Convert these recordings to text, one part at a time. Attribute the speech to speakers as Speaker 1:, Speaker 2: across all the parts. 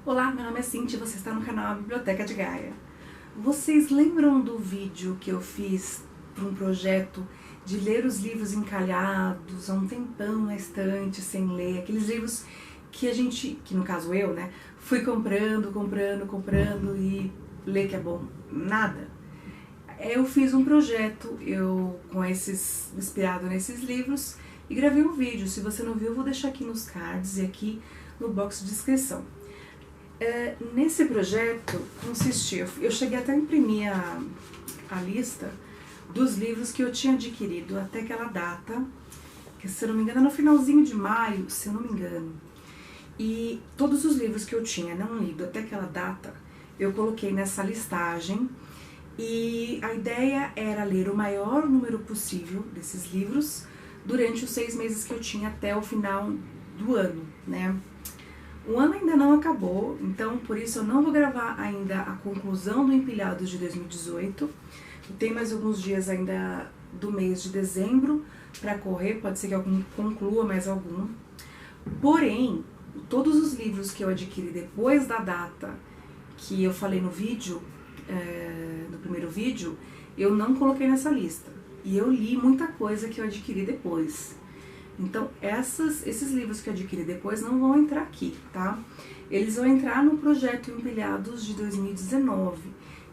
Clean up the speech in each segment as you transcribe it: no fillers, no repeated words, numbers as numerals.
Speaker 1: Olá, meu nome é Cintia e você está no canal Biblioteca de Gaia. Vocês lembram do vídeo que eu fiz para um projeto de ler os livros encalhados há um tempão na estante sem ler? Aqueles livros que a gente, que no caso eu, né, fui comprando e ler que é bom? Nada. Eu fiz um projeto inspirado nesses livros e gravei um vídeo. Se você não viu, eu vou deixar aqui nos cards e aqui no box de descrição. Nesse projeto consistia, eu cheguei até a imprimir a lista dos livros que eu tinha adquirido até aquela data, que se eu não me engano, no finalzinho de maio, se eu não me engano. E todos os livros que eu tinha não lido até aquela data, eu coloquei nessa listagem e a ideia era ler o maior número possível desses livros durante os 6 meses que eu tinha até o final do ano, né? O ano ainda não acabou, então por isso eu não vou gravar ainda a conclusão do Empilhados de 2018. Tem mais alguns dias ainda do mês de dezembro para correr, pode ser que eu conclua mais algum. Porém, todos os livros que eu adquiri depois da data que eu falei no vídeo, no primeiro vídeo, eu não coloquei nessa lista. E eu li muita coisa que eu adquiri depois. Então, esses livros que eu adquiri depois não vão entrar aqui, tá? Eles vão entrar no projeto Empilhados de 2019,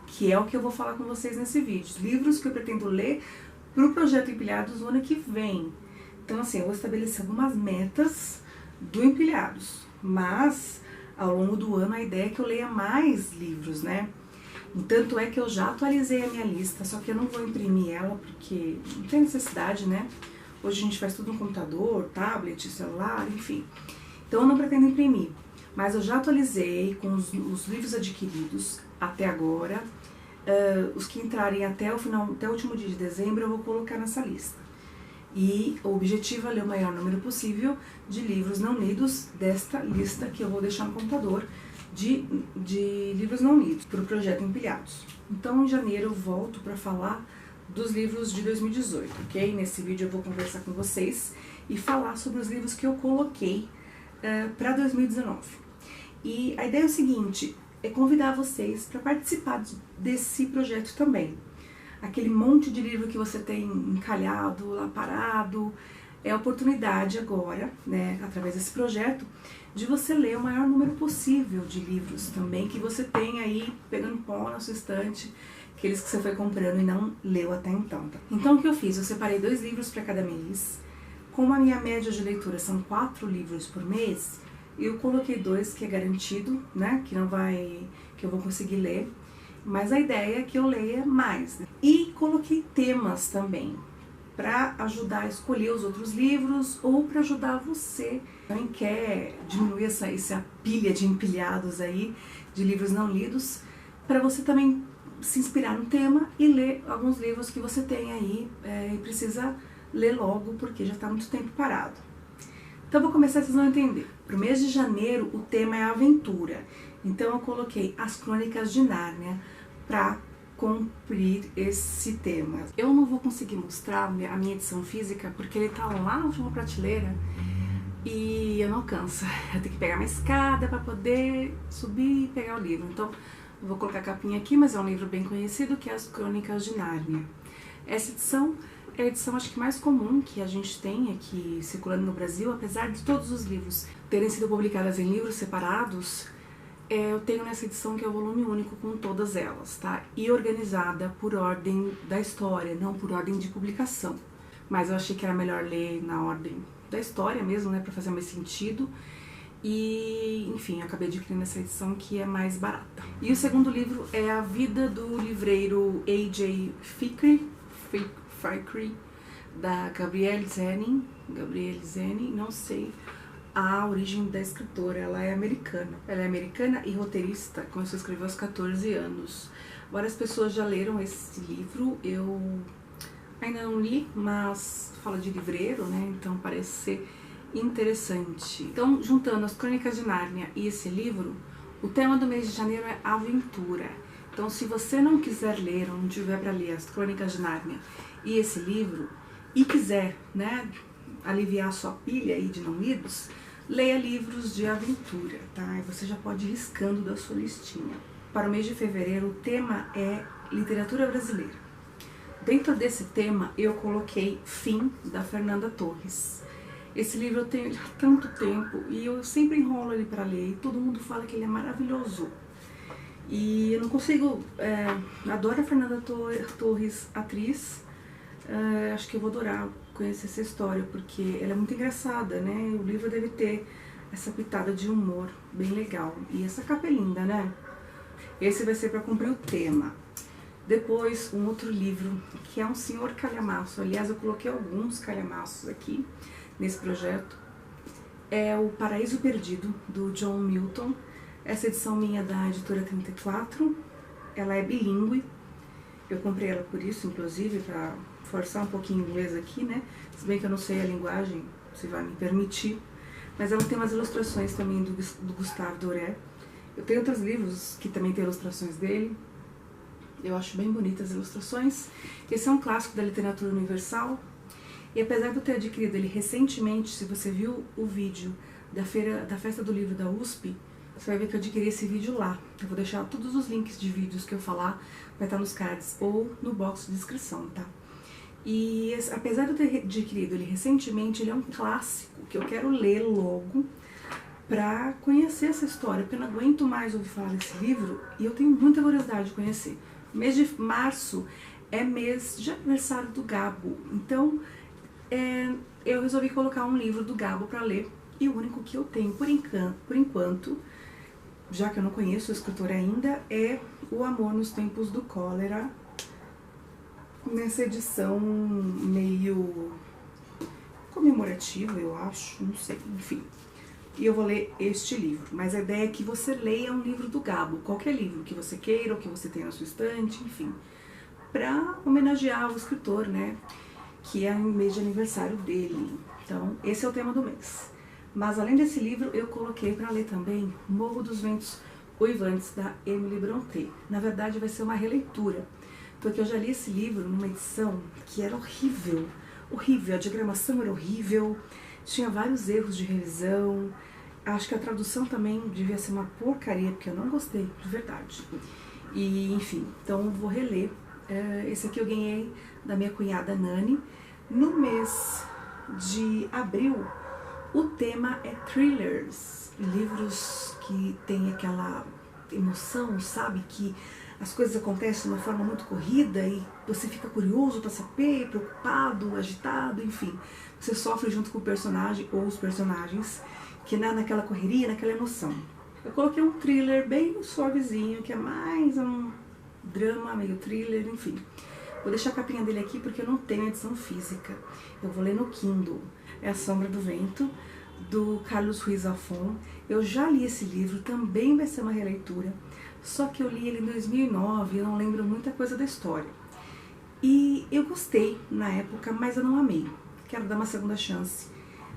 Speaker 1: que é o que eu vou falar com vocês nesse vídeo. Livros que eu pretendo ler pro projeto Empilhados no ano que vem. Então, assim, eu vou estabelecer algumas metas do Empilhados, mas ao longo do ano a ideia é que eu leia mais livros, né? Tanto é que eu já atualizei a minha lista, só que eu não vou imprimir ela porque não tem necessidade, né? Hoje a gente faz tudo no computador, tablet, celular, enfim. Então eu não pretendo imprimir, mas eu já atualizei com os livros adquiridos até agora. Os que entrarem até o último dia de dezembro eu vou colocar nessa lista. E o objetivo é ler o maior número possível de livros não lidos desta lista que eu vou deixar no computador de livros não lidos para o projeto Empilhados. Então em janeiro eu volto para falar dos livros de 2018, ok? Nesse vídeo eu vou conversar com vocês e falar sobre os livros que eu coloquei para 2019. E a ideia é o seguinte, é convidar vocês para participar desse projeto também. Aquele monte de livro que você tem encalhado, lá parado, é a oportunidade agora, né, através desse projeto, de você ler o maior número possível de livros também que você tem aí pegando pó na sua estante, aqueles que você foi comprando e não leu até então. Tá? Então o que eu fiz? Eu separei 2 livros para cada mês. Como a minha média de leitura são 4 livros por mês, eu coloquei 2 que é garantido, né? Que eu vou conseguir ler. Mas a ideia é que eu leia mais. Né? E coloquei temas também, para ajudar a escolher os outros livros ou para ajudar você que também quer diminuir essa pilha de empilhados aí de livros não lidos, para você também se inspirar no tema e ler alguns livros que você tem aí e precisa ler logo porque já está muito tempo parado. Então vou começar, vocês vão entender. Para o mês de janeiro o tema é aventura, então eu coloquei As Crônicas de Nárnia para cumprir esse tema. Eu não vou conseguir mostrar a minha edição física porque ele tá lá na última prateleira e eu não alcanço. Eu tenho que pegar uma escada para poder subir e pegar o livro. Então eu vou colocar a capinha aqui, mas é um livro bem conhecido que é As Crônicas de Nárnia. Essa edição é a edição acho que mais comum que a gente tem aqui circulando no Brasil, apesar de todos os livros terem sido publicados em livros separados. Eu tenho nessa edição que é o volume único com todas elas, tá? E organizada por ordem da história, não por ordem de publicação. Mas eu achei que era melhor ler na ordem da história mesmo, né? Pra fazer mais sentido. E, enfim, eu acabei adquirindo essa edição que é mais barata. E o segundo livro é A Vida do Livreiro A.J. Fikry, da Gabrielle Zenney, não sei a origem da escritora, ela é americana. Ela é americana e roteirista, começou a escrever aos 14 anos. Várias pessoas já leram esse livro, eu ainda não li, mas fala de livreiro, né, então parece ser interessante. Então, juntando As Crônicas de Nárnia e esse livro, o tema do mês de janeiro é aventura. Então, se você não quiser ler, ou não tiver para ler As Crônicas de Nárnia e esse livro, e quiser, né, aliviar a sua pilha aí de não lidos, leia livros de aventura, tá? E você já pode ir riscando da sua listinha. Para o mês de fevereiro, o tema é literatura brasileira. Dentro desse tema, eu coloquei Fim, da Fernanda Torres. Esse livro eu tenho há tanto tempo e eu sempre enrolo ele para ler e todo mundo fala que ele é maravilhoso. E eu não consigo, adoro a Fernanda Torres, atriz, acho que eu vou adorar conhecer essa história, porque ela é muito engraçada, né? O livro deve ter essa pitada de humor bem legal. E essa capa é linda, né? Esse vai ser para cumprir o tema. Depois, um outro livro, que é um senhor calhamaço. Aliás, eu coloquei alguns calhamaços aqui nesse projeto. É o Paraíso Perdido, do John Milton. Essa edição minha é da editora 34. Ela é bilíngue. Eu comprei ela por isso, inclusive, para forçar um pouquinho o inglês aqui, né? Se bem que eu não sei a linguagem, se vai me permitir. Mas ela tem umas ilustrações também do Gustave Doré. Eu tenho outros livros que também tem ilustrações dele. Eu acho bem bonitas as ilustrações. Esse é um clássico da literatura universal. E apesar de eu ter adquirido ele recentemente, se você viu o vídeo da festa do livro da USP, você vai ver que eu adquiri esse vídeo lá. Eu vou deixar todos os links de vídeos que eu falar, vai estar nos cards ou no box de descrição, tá? E apesar de eu ter adquirido ele recentemente, ele é um clássico que eu quero ler logo pra conhecer essa história, porque eu não aguento mais ouvir falar desse livro e eu tenho muita curiosidade de conhecer. O mês de março é mês de aniversário do Gabo, então eu resolvi colocar um livro do Gabo para ler, e o único que eu tenho por enquanto, já que eu não conheço o escritor ainda, é O Amor nos Tempos do Cólera, nessa edição meio comemorativa, eu acho, não sei, enfim. E eu vou ler este livro, mas a ideia é que você leia um livro do Gabo, qualquer livro que você queira ou que você tenha na sua estante, enfim, para homenagear o escritor, né, que é o mês de aniversário dele. Então, esse é o tema do mês. Mas além desse livro, eu coloquei para ler também Morro dos Ventos Uivantes, da Emily Brontë. Na verdade, vai ser uma releitura, porque eu já li esse livro numa edição que era horrível, horrível, a diagramação era horrível, tinha vários erros de revisão, acho que a tradução também devia ser uma porcaria, porque eu não gostei, de verdade. E, enfim, então eu vou reler. Esse aqui eu ganhei da minha cunhada Nani. No mês de abril, o tema é thrillers, livros que tem aquela emoção, sabe, que as coisas acontecem de uma forma muito corrida e você fica curioso para saber, preocupado, agitado, enfim. Você sofre junto com o personagem ou os personagens, que naquela correria, naquela emoção. Eu coloquei um thriller bem suavezinho, que é mais um drama, meio thriller, enfim. Vou deixar a capinha dele aqui porque eu não tenho edição física. Eu vou ler no Kindle. É A Sombra do Vento, do Carlos Ruiz Zafón. Eu já li esse livro, também vai ser uma releitura. Só que eu li ele em 2009 e eu não lembro muita coisa da história. E eu gostei na época, mas eu não amei. Quero dar uma segunda chance.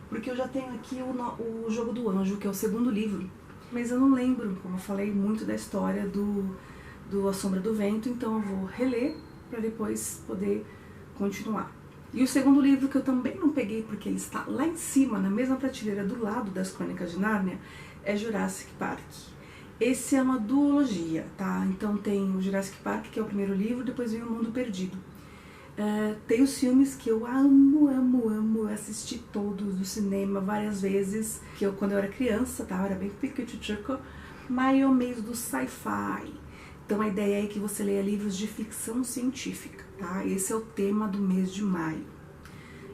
Speaker 1: Porque eu já tenho aqui o Jogo do Anjo, que é o segundo livro. Mas eu não lembro, como eu falei, muito da história do A Sombra do Vento. Então eu vou reler para depois poder continuar. E o segundo livro, que eu também não peguei porque ele está lá em cima, na mesma prateleira do lado das Crônicas de Nárnia, é Jurassic Park. Esse é uma duologia, tá? Então tem o Jurassic Park, que é o primeiro livro, depois vem O Mundo Perdido. Tem os filmes que eu amo, eu assisti todos no cinema várias vezes, que quando eu era criança, tá? Eu era bem piquititico, mas eu mês do sci-fi. Então a ideia é que você leia livros de ficção científica, tá? Esse é o tema do mês de maio.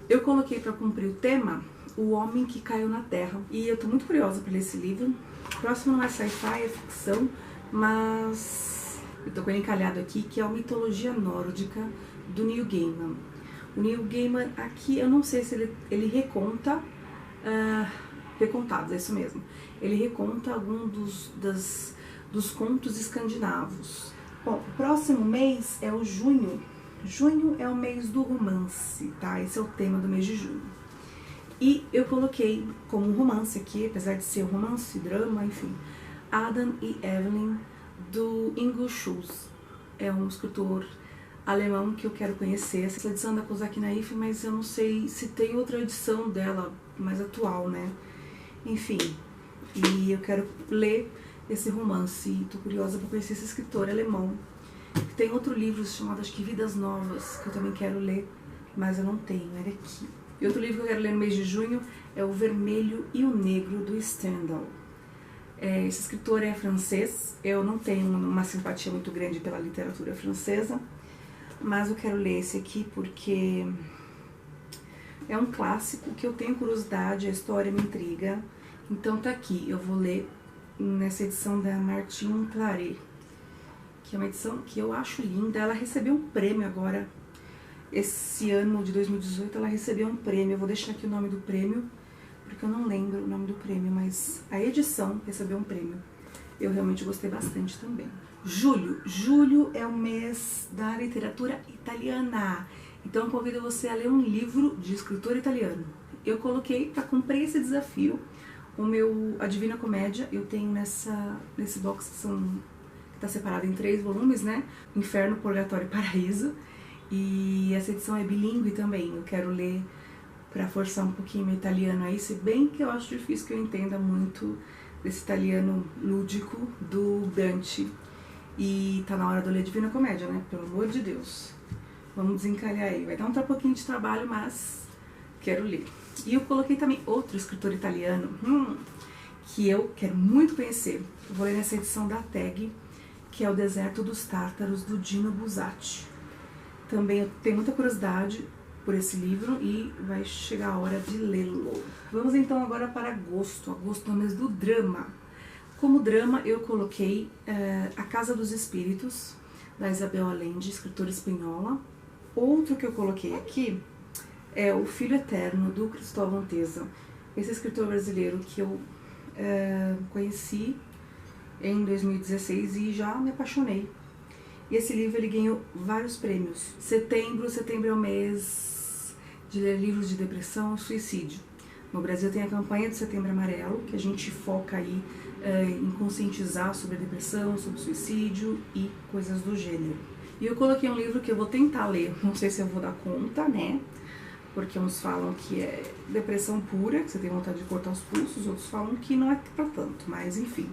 Speaker 1: Eu coloquei para cumprir o tema O Homem que Caiu na Terra, e eu tô muito curiosa para ler esse livro. O próximo não é sci-fi, é ficção, mas eu tô com ele encalhado aqui, que é o Mitologia Nórdica, do Neil Gaiman. O Neil Gaiman aqui, eu não sei se ele reconta, recontados, é isso mesmo. Ele reconta algum dos contos escandinavos. Bom, o próximo mês é o junho. Junho é o mês do romance, tá? Esse é o tema do mês de junho. E eu coloquei como um romance aqui, apesar de ser um romance, drama, enfim, Adam e Evelyn, do Ingo Schulz. É um escritor alemão que eu quero conhecer. Essa edição da Kozak Naif, mas eu não sei se tem outra edição dela mais atual, né? enfim. E eu quero ler esse romance, e tô curiosa para conhecer esse escritor alemão. Tem outro livro chamado, acho que Vidas Novas, que eu também quero ler, mas eu não tenho, era aqui. E outro livro que eu quero ler no mês de junho é O Vermelho e o Negro, do Stendhal. Esse escritor é francês, eu não tenho uma simpatia muito grande pela literatura francesa, mas eu quero ler esse aqui porque é um clássico que eu tenho curiosidade, a história me intriga, então tá aqui, eu vou ler nessa edição da Martine Claret, que é uma edição que eu acho linda. Ela recebeu um prêmio agora, esse ano de 2018, ela recebeu um prêmio, eu vou deixar aqui o nome do prêmio, porque eu não lembro o nome do prêmio, mas a edição recebeu um prêmio. Eu realmente gostei bastante também. Julho é o mês da literatura italiana, então eu convido você a ler um livro de escritor italiano. Eu coloquei para cumprir esse desafio a Divina Comédia. Eu tenho nesse box que está separado em 3 volumes, né? Inferno, Purgatório e Paraíso. E essa edição é bilíngue também, eu quero ler para forçar um pouquinho meu italiano aí, se bem que eu acho difícil que eu entenda muito desse italiano lúdico do Dante. E tá na hora de eu ler Divina Comédia, né? Pelo amor de Deus. Vamos desencalhar aí. Vai dar um pouquinho de trabalho, mas quero ler. E eu coloquei também outro escritor italiano, que eu quero muito conhecer. Eu vou ler nessa edição da Tag, que é O Deserto dos Tártaros, do Dino Buzzati. Também eu tenho muita curiosidade por esse livro e vai chegar a hora de lê-lo. Vamos então agora para agosto. Agosto é o mês do drama. Como drama eu coloquei A Casa dos Espíritos, da Isabel Allende, escritora espanhola. Outro que eu coloquei aqui é O Filho Eterno, do Cristóvão Teza. Esse escritor brasileiro que eu conheci em 2016 e já me apaixonei. E esse livro ele ganhou vários prêmios. Setembro é o mês de ler livros de depressão e suicídio. No Brasil tem a campanha do Setembro Amarelo, que a gente foca aí em conscientizar sobre a depressão, sobre o suicídio e coisas do gênero. E eu coloquei um livro que eu vou tentar ler, não sei se eu vou dar conta, né? Porque uns falam que é depressão pura, que você tem vontade de cortar os pulsos, outros falam que não é pra tanto, mas enfim.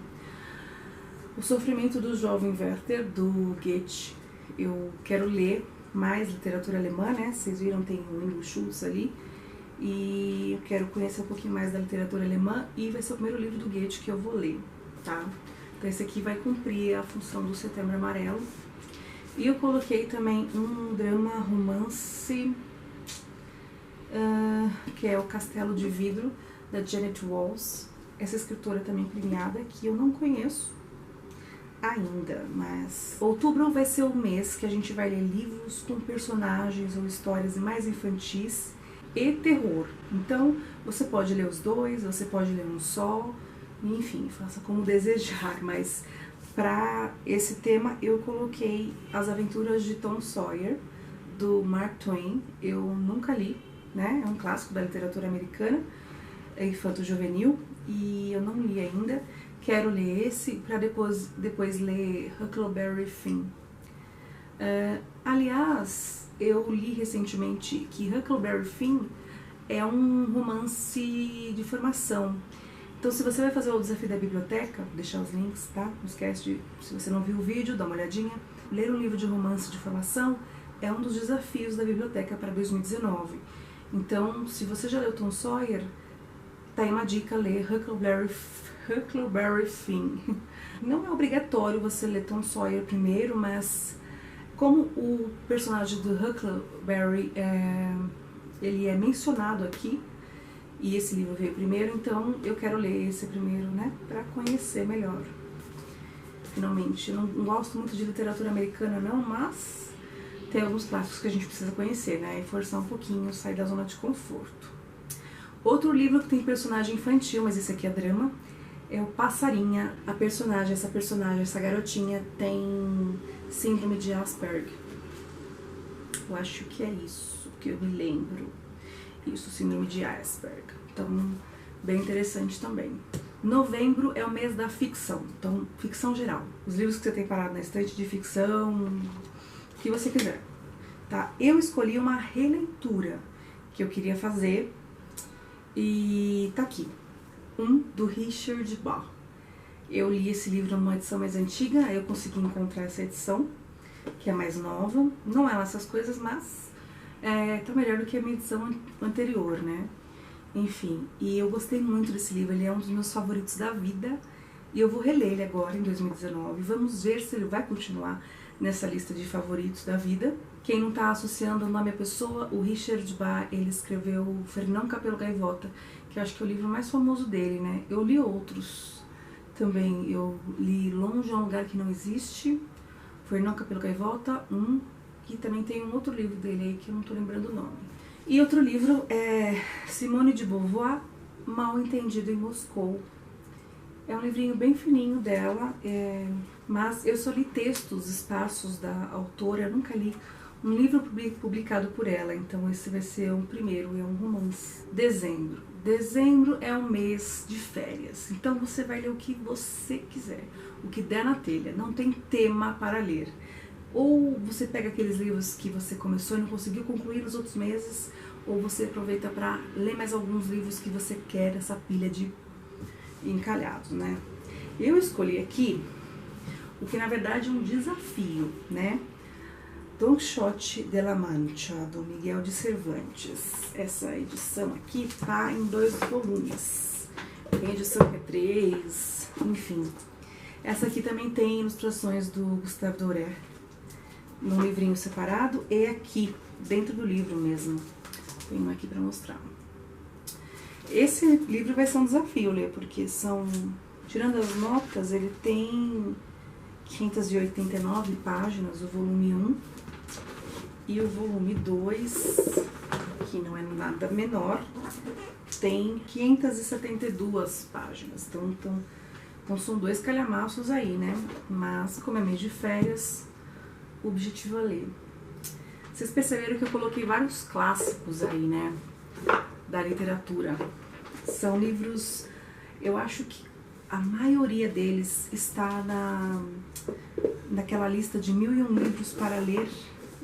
Speaker 1: O Sofrimento do Jovem Werther, do Goethe. Eu quero ler mais literatura alemã, né? Vocês viram, tem o Ingo Schultz ali. E eu quero conhecer um pouquinho mais da literatura alemã e vai ser o primeiro livro do Goethe que eu vou ler, tá? Então esse aqui vai cumprir a função do Setembro Amarelo. E eu coloquei também um drama romance, que é O Castelo de Vidro, da Janet Walls. Essa escritora também premiada, que eu não conheço ainda, mas outubro vai ser o mês que a gente vai ler livros com personagens ou histórias mais infantis e terror. Então, você pode ler os dois, você pode ler um só, enfim, faça como desejar, mas para esse tema eu coloquei As Aventuras de Tom Sawyer, do Mark Twain. Eu nunca li, né? É um clássico da literatura americana, é infanto-juvenil, e eu não li ainda. Quero ler esse para depois ler Huckleberry Finn. Aliás, eu li recentemente que Huckleberry Finn é um romance de formação. Então, se você vai fazer o desafio da biblioteca, vou deixar os links, tá? Não esquece de, se você não viu o vídeo, dá uma olhadinha. Ler um livro de romance de formação é um dos desafios da biblioteca para 2019. Então, se você já leu Tom Sawyer, tá aí uma dica, ler Huckleberry Finn. Não é obrigatório você ler Tom Sawyer primeiro, mas como o personagem do Huckleberry ele é mencionado aqui, e esse livro veio primeiro, então eu quero ler esse primeiro, né, para conhecer melhor. Finalmente, eu não gosto muito de literatura americana não, mas tem alguns clássicos que a gente precisa conhecer, né, e forçar um pouquinho, sair da zona de conforto. Outro livro que tem personagem infantil, mas esse aqui é drama, é o Passarinha. Essa garotinha tem síndrome de Asperger. Eu acho que é isso que eu me lembro. Isso, síndrome de Asperger. Então, bem interessante também. Novembro é o mês da ficção. Então, ficção geral. Os livros que você tem parado na estante de ficção, o que você quiser. Tá? Eu escolhi uma releitura que eu queria fazer e tá aqui. 1, do Richard Bach. Eu li esse livro numa edição mais antiga, aí eu consegui encontrar essa edição, que é mais nova. Não é essas coisas, mas tá melhor do que a minha edição anterior, né? Enfim, e eu gostei muito desse livro, ele é um dos meus favoritos da vida. E eu vou reler ele agora, em 2019. Vamos ver se ele vai continuar nessa lista de favoritos da vida. Quem não está associando o nome à pessoa, o Richard Bach, ele escreveu Fernão Capelo Gaivota, que eu acho que é o livro mais famoso dele, né? Eu li outros também. Eu li Longe é um Lugar que Não Existe, Fernão Capelo Gaivota, que também tem um outro livro dele aí que eu não estou lembrando o nome. E outro livro é Simone de Beauvoir, Mal Entendido em Moscou. É um livrinho bem fininho dela, mas eu só li textos esparsos da autora, eu nunca li um livro publicado por ela, então esse vai ser o primeiro, é um romance. Dezembro. Dezembro é um mês de férias, então você vai ler o que você quiser, o que der na telha, não tem tema para ler. Ou você pega aqueles livros que você começou e não conseguiu concluir nos outros meses, ou você aproveita para ler mais alguns livros que você quer, essa pilha de encalhados, né? Eu escolhi aqui o que na verdade é um desafio, né? Don Quixote de la Mancha, do Miguel de Cervantes. Essa edição aqui tá em 2 volumes. Tem edição que é 3, enfim. Essa aqui também tem ilustrações do Gustave Doré, num livrinho separado e aqui, dentro do livro mesmo. Tem um aqui para mostrar. Esse livro vai ser um desafio ler, porque são, tirando as notas, ele tem 589 páginas, o volume 1, e o volume 2, que não é nada menor, tem 572 páginas, então são 2 calhamaços aí, né? Mas, como é mês de férias, o objetivo é ler. Vocês perceberam que eu coloquei vários clássicos aí, né? Da literatura. São livros, eu acho que a maioria deles está naquela lista de 1001 livros para ler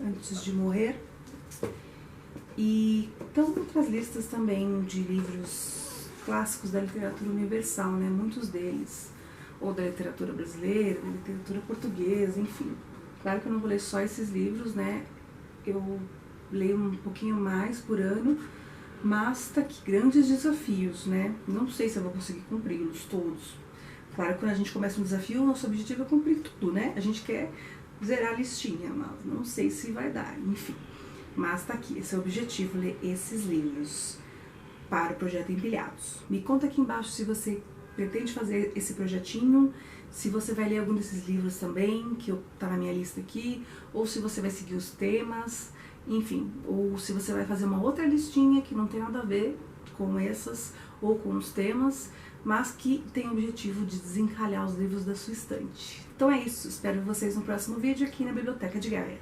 Speaker 1: antes de morrer. E estão outras listas também de livros clássicos da literatura universal, né? Muitos deles. Ou da literatura brasileira, da literatura portuguesa, enfim. Claro que eu não vou ler só esses livros, né? Eu leio um pouquinho mais por ano, mas tá aqui grandes desafios, né? Não sei se eu vou conseguir cumpri-los todos. Claro que quando a gente começa um desafio, o nosso objetivo é cumprir tudo, né? A gente quer zerar a listinha, mas não sei se vai dar, enfim. Mas tá aqui, esse é o objetivo, ler esses livros para o projeto Empilhados. Me conta aqui embaixo se você pretende fazer esse projetinho, se você vai ler algum desses livros também, que tá na minha lista aqui, ou se você vai seguir os temas, enfim, ou se você vai fazer uma outra listinha que não tem nada a ver com essas ou com os temas, mas que tem o objetivo de desencalhar os livros da sua estante. Então é isso, espero vocês no próximo vídeo aqui na Biblioteca de Gaia.